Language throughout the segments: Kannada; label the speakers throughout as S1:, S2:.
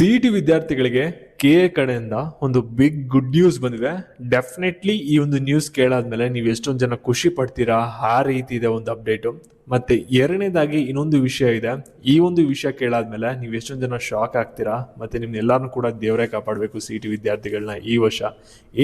S1: ಸಿಇಟಿ ವಿದ್ಯಾರ್ಥಿಗಳಿಗೆ ಕೆಎ ಕಡೆಯಿಂದ ಒಂದು ಬಿಗ್ ಗುಡ್ ನ್ಯೂಸ್ ಬಂದಿದೆ. ಡೆಫಿನೆಟ್ಲಿ ಈ ಒಂದು ನ್ಯೂಸ್ ಕೇಳಾದ್ಮೇಲೆ ನೀವು ಎಷ್ಟೊಂದು ಜನ ಖುಷಿ ಪಡ್ತೀರಾ, ಆ ರೀತಿ ಇದೆ ಒಂದು ಅಪ್ಡೇಟು. ಮತ್ತೆ ಎರಡನೇದಾಗಿ ಇನ್ನೊಂದು ವಿಷಯ ಇದೆ. ಈ ಒಂದು ವಿಷಯ ಕೇಳಾದ್ಮೇಲೆ ನೀವು ಎಷ್ಟೊಂದು ಜನ ಶಾಕ್ ಆಗ್ತೀರಾ. ಮತ್ತೆ ನಿಮ್ನೆಲ್ಲರೂ ಕೂಡ ದೇವರೇ ಕಾಪಾಡಬೇಕು ಸಿಇಟಿ ವಿದ್ಯಾರ್ಥಿಗಳನ್ನ ಈ ವರ್ಷ.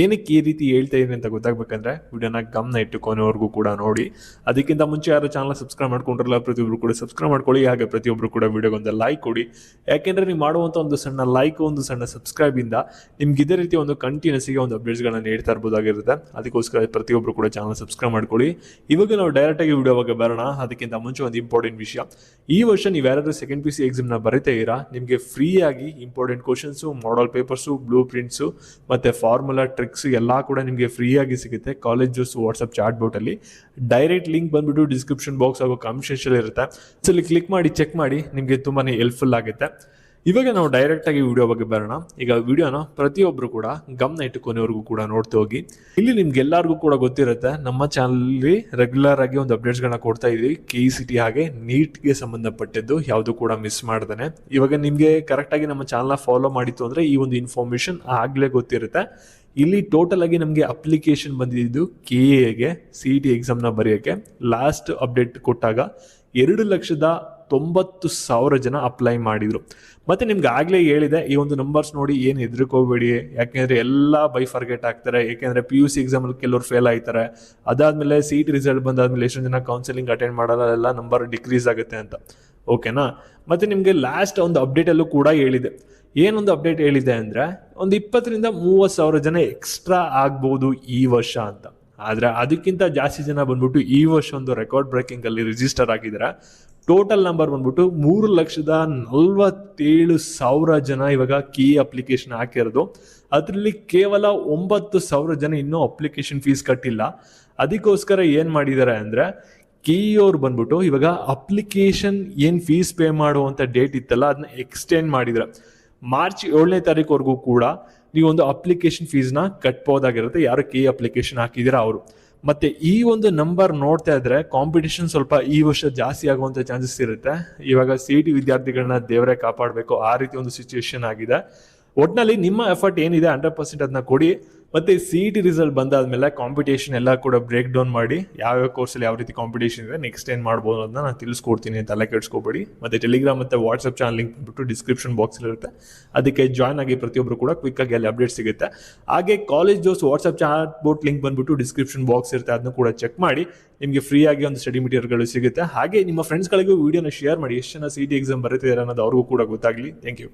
S1: ಏನಕ್ಕೆ ಈ ರೀತಿ ಹೇಳ್ತಾ ಇದೀನಿ ಅಂತ ಗೊತ್ತಾಗ್ಬೇಕಂದ್ರೆ ವಿಡಿಯೋನ ಗಮನ ಇಟ್ಟು ಕೊನೆವರೆಗೂ ಕೂಡ ನೋಡಿ. ಅದಕ್ಕಿಂತ ಮುಂಚೆ ಯಾರು ಚಾನಲ್ ಸಬ್ಸ್ಕ್ರೈಬ್ ಮಾಡ್ಕೊಂಡ್ರಲ್ಲ, ಪ್ರತಿಯೊಬ್ರು ಕೂಡ ಸಬ್ಸ್ಕ್ರೈಬ್ ಮಾಡ್ಕೊಳ್ಳಿ. ಹಾಗೆ ಪ್ರತಿಯೊಬ್ರು ಕೂಡ ವಿಡಿಯೋಗೊಂದು ಲೈಕ್ ಕೊಡಿ. ಯಾಕೆಂದ್ರೆ ನೀವು ಮಾಡುವಂತ ಒಂದು ಸಣ್ಣ ಲೈಕ್, ಒಂದು ಸಣ್ಣ ಸಬ್ಸ್ಕ್ರೈಬ್ ಇಂದ ನಿಮ್ಗೆ ಇದೇ ರೀತಿ ಒಂದು ಕಂಟಿನ್ಯೂಸ್ ಗೆ ಒಂದು ಅಪ್ಡೇಟ್ಸ್ ಗಳನ್ನ ನೀಡ್ತಾ ಇರಬಹುದಾಗಿರುತ್ತೆ. ಅದಕ್ಕೋಸ್ಕರ ಪ್ರತಿಯೊಬ್ರು ಕೂಡ ಚಾನಲ್ ಸಬ್ಸ್ಕ್ರೈಬ್ ಮಾಡ್ಕೊಳ್ಳಿ. ಇವಾಗ ನಾವು ಡೈರೆಕ್ಟ್ ಆಗಿ ವಿಡಿಯೋ ಬಗ್ಗೆ ಬರೋಣ. ಅದಕ್ಕಿಂತ ಮುಂಚೆ ಒಂದು ಇಂಪಾರ್ಟೆಂಟ್ ವಿಷಯ. ಈ ವರ್ಷ ನೀವು ಯಾರಾದ್ರೂ ಸೆಕೆಂಡ್ PUC ಎಕ್ಸಾಮ್ ನ ಬರೀತಾ ಇರಾ, ನಿಮಗೆ ಫ್ರೀ ಆಗಿ important questions, model papers, blueprints ಮತ್ತೆ ಫಾರ್ಮುಲಾ ಟ್ರಿಕ್ಸ್ ಎಲ್ಲಾ ಕೂಡ ನಿಮಗೆ ಫ್ರೀ ಆಗಿ ಸಿಗುತ್ತೆ ಕಾಲೇಜ್ ಜೋಸ್ ವಾಟ್ಸ್ಆಪ್ ಚಾಟ್ ಬೋಟ್ ಅಲ್ಲಿ. ಡೈರೆಕ್ಟ್ ಲಿಂಕ್ ಬಂದ್ಬಿಟ್ಟು ಡಿಸ್ಕ್ರಿಪ್ಷನ್ ಬಾಕ್ಸ್ ಹಾಗೂ ಕಮೆಂಟ್ ಸೆಕ್ಷನ್ ಇರುತ್ತೆ. ಸೊ ಇಲ್ಲಿ ಕ್ಲಿಕ್ ಮಾಡಿ ಚೆಕ್ ಮಾಡಿ, ನಿಮಗೆ ತುಂಬಾನೇ ಹೆಲ್ಪ್ಫುಲ್ ಆಗುತ್ತೆ. ಇವಾಗ ನಾವು ಡೈರೆಕ್ಟ್ ಆಗಿ ವಿಡಿಯೋ ಬಗ್ಗೆ ಬರೋಣ. ಈಗ ವಿಡಿಯೋನ ಪ್ರತಿಯೊಬ್ರು ಕೂಡ ಗಮನ ಇಟ್ಟು ಕೊನೆವರೆಗೂ ಕೂಡ ನೋಡ್ತಾ ಹೋಗಿ. ಇಲ್ಲಿ ನಿಮ್ಗೆ ಎಲ್ಲರಿಗೂ ಕೂಡ ಗೊತ್ತಿರುತ್ತೆ, ನಮ್ಮ ಚಾನಲ್ ರೆಗ್ಯುಲರ್ ಆಗಿ ಒಂದು ಅಪ್ಡೇಟ್ಸ್ ಗಳನ್ನ ಕೊಡ್ತಾ ಇದೀವಿ. KCT ಹಾಗೆ ನೀಟ್ಗೆ ಸಂಬಂಧಪಟ್ಟಿದ್ದು ಯಾವುದು ಕೂಡ ಮಿಸ್ ಮಾಡ್ದಾನೆ. ಇವಾಗ ನಿಮ್ಗೆ ಕರೆಕ್ಟ್ ಆಗಿ ನಮ್ಮ ಚಾನಲ್ ಫಾಲೋ ಮಾಡಿತ್ತು ಅಂದ್ರೆ ಈ ಒಂದು ಇನ್ಫಾರ್ಮೇಶನ್ ಆಗ್ಲೇ ಗೊತ್ತಿರುತ್ತೆ. ಇಲ್ಲಿ ಟೋಟಲ್ ಆಗಿ ನಮಗೆ ಅಪ್ಲಿಕೇಶನ್ ಬಂದಿದ್ದು KA CET ಎಕ್ಸಾಮ್ ನ ಬರೆಯೋಕೆ ಲಾಸ್ಟ್ ಅಪ್ಡೇಟ್ ಕೊಟ್ಟಾಗ 2,90,000 ಜನ ಅಪ್ಲೈ ಮಾಡಿದ್ರು. ಮತ್ತೆ ನಿಮ್ಗೆ ಆಗ್ಲೇ ಹೇಳಿದೆ, ಈ ಒಂದು ನಂಬರ್ಸ್ ನೋಡಿ ಏನು ಹೆದರ್ಕೋಬೇಡಿ. ಯಾಕೆಂದ್ರೆ ಎಲ್ಲ ಬೈ ಫರ್ಗೆಟ್ ಆಗ್ತಾರೆ. ಯಾಕೆಂದ್ರೆ PUC ಎಕ್ಸಾಮ್ ಅಲ್ಲಿ ಕೆಲವರು ಫೇಲ್ ಆಯ್ತಾರೆ. ಅದಾದ್ಮೇಲೆ CET ರಿಸಲ್ಟ್ ಬಂದಾದ್ಮೇಲೆ ಎಷ್ಟೊಂದು ಜನ ಕೌನ್ಸಿಲಿಂಗ್ ಅಟೆಂಡ್ ಮಾಡಲ್ಲ, ಎಲ್ಲ ನಂಬರ್ ಡಿಕ್ರೀಸ್ ಆಗುತ್ತೆ ಅಂತ. ಓಕೆನಾ? ಮತ್ತೆ ನಿಮ್ಗೆ ಲಾಸ್ಟ್ ಒಂದು ಅಪ್ಡೇಟ್ ಅಲ್ಲೂ ಕೂಡ ಹೇಳಿದೆ. ಏನೊಂದು ಅಪ್ಡೇಟ್ ಹೇಳಿದೆ ಅಂದ್ರೆ ಒಂದು 20,000-30,000 ಜನ ಎಕ್ಸ್ಟ್ರಾ ಆಗ್ಬಹುದು ಈ ವರ್ಷ ಅಂತ. ಆದ್ರೆ ಅದಕ್ಕಿಂತ ಜಾಸ್ತಿ ಜನ ಬಂದ್ಬಿಟ್ಟು ಈ ವರ್ಷ ಒಂದು ರೆಕಾರ್ಡ್ ಬ್ರೇಕಿಂಗ್ ಅಲ್ಲಿ ರಿಜಿಸ್ಟರ್ ಆಗಿದ್ದಾರೆ. ಟೋಟಲ್ ನಂಬರ್ ಬಂದ್ಬಿಟ್ಟು 3,47,000 ಜನ ಇವಾಗ ಕೀ ಅಪ್ಲಿಕೇಶನ್ ಹಾಕಿರೋದು. ಅದರಲ್ಲಿ ಕೇವಲ 9,000 ಜನ ಇನ್ನೂ ಅಪ್ಲಿಕೇಶನ್ ಫೀಸ್ ಕಟ್ಟಿಲ್ಲ. ಅದಕ್ಕೋಸ್ಕರ ಏನ್ ಮಾಡಿದ್ದಾರೆ ಅಂದ್ರೆ ಅವ್ರು ಬಂದ್ಬಿಟ್ಟು ಇವಾಗ ಅಪ್ಲಿಕೇಶನ್ ಏನ್ ಫೀಸ್ ಪೇ ಮಾಡುವಂತ ಡೇಟ್ ಇತ್ತಲ್ಲ ಅದನ್ನ ಎಕ್ಸ್ಟೆಂಡ್ ಮಾಡಿದ್ರೆ ಮಾರ್ಚ್ 7ನೇ ತಾರೀಕುವರೆಗೂ ಕೂಡ ನೀವು ಒಂದು ಅಪ್ಲಿಕೇಶನ್ ಫೀಸ್ ನ ಕಟ್ಬೋದಾಗಿರುತ್ತೆ, ಯಾರು ಅಪ್ಲಿಕೇಶನ್ ಹಾಕಿದಿರ ಅವರು. ಮತ್ತೆ ಈ ಒಂದು ನಂಬರ್ ನೋಡ್ತಾ ಇದ್ರೆ ಕಾಂಪಿಟೇಷನ್ ಸ್ವಲ್ಪ ಈ ವರ್ಷ ಜಾಸ್ತಿ ಆಗುವಂತ ಚಾನ್ಸಸ್ ಇರುತ್ತೆ. ಇವಾಗ CET ವಿದ್ಯಾರ್ಥಿಗಳನ್ನ ದೇವರೇ ಕಾಪಾಡಬೇಕು, ಆ ರೀತಿ ಒಂದು ಸಿಚುವೇಶನ್ ಆಗಿದೆ. ಒಟ್ನಲ್ಲಿ ನಿಮ್ಮ ಎಫರ್ಟ್ ಏನಿದೆ 100% ಅದನ್ನ ಕೊಡಿ. ಮತ್ತೆ CET ರಿಸಲ್ಟ್ ಬಂದಾದ್ಮೇಲೆ ಕಾಂಪಿಟೇಷನ್ ಎಲ್ಲ ಕೂಡ ಬ್ರೇಕ್ ಡೌನ್ ಮಾಡಿ ಯಾವ್ಯಾವ ಕೋರ್ಸಲ್ಲಿ ಯಾವ ರೀತಿ ಕಾಂಪಿಟೇಷನ್ ಇದೆ, ನೆಕ್ಸ್ಟ್ ಏನ್ ಮಾಡ್ಬೋದು ಅದನ್ನ ನಾನು ತಿಳಿಸ್ಕೊಡ್ತೀನಿ ಅಂತ, ತಲೆ ಕೆಡಿಸ್ಕೋಬೇಡಿ. ಮತ್ತೆ ಟೆಲಿಗ್ರಾಮ್ ಮತ್ತೆ ವಾಟ್ಸ್ಆಪ್ ಚಾನಲ್ ಲಿಂಕ್ ಬಿಟ್ಟು ಡಿಸ್ಕ್ರಿಪ್ಷನ್ ಬಾಕ್ಸ್ ಇರುತ್ತೆ, ಅದಕ್ಕೆ ಜಾಯ್ನ್ ಆಗಿ ಪ್ರತಿಯೊಬ್ಬರು ಕೂಡ ಕ್ವಿಕ್ ಆಗಿ ಅಲ್ಲಿ ಅಪ್ಡೇಟ್ ಸಿಗುತ್ತೆ. ಹಾಗೆ ಕಾಲೇಜ್ ಜೋಸ್ ವಾಟ್ಸ್ಆಪ್ ಚಾಟ್ ಬೋಟ್ ಲಿಂಕ್ ಬಂದ್ಬಿಟ್ಟು ಡಿಸ್ಕ್ರಿಪ್ಷನ್ ಬಾಕ್ಸ್ ಇರುತ್ತೆ, ಅದನ್ನು ಕೂಡ ಚೆಕ್ ಮಾಡಿ. ನಿಮಗೆ ಫ್ರೀ ಆಗಿ ಒಂದು ಸ್ಟಡಿ ಮೆಟೀರಿಯಲ್ಗಳು ಸಿಗುತ್ತೆ. ಹಾಗೆ ನಿಮ್ಮ ಫ್ರೆಂಡ್ಸ್ಗಳಿಗೂ ವಿಡಿಯೋನ ಶೇರ್ ಮಾಡಿ, ಎಷ್ಟು ಜನ CET ಎಕ್ಸಾಮ್ ಬರೀತಿದ್ದಾರೆ ಅನ್ನೋದು ಅವ್ರಿಗೂ ಕೂಡ ಗೊತ್ತಾಗ್ಲಿ. Thank you.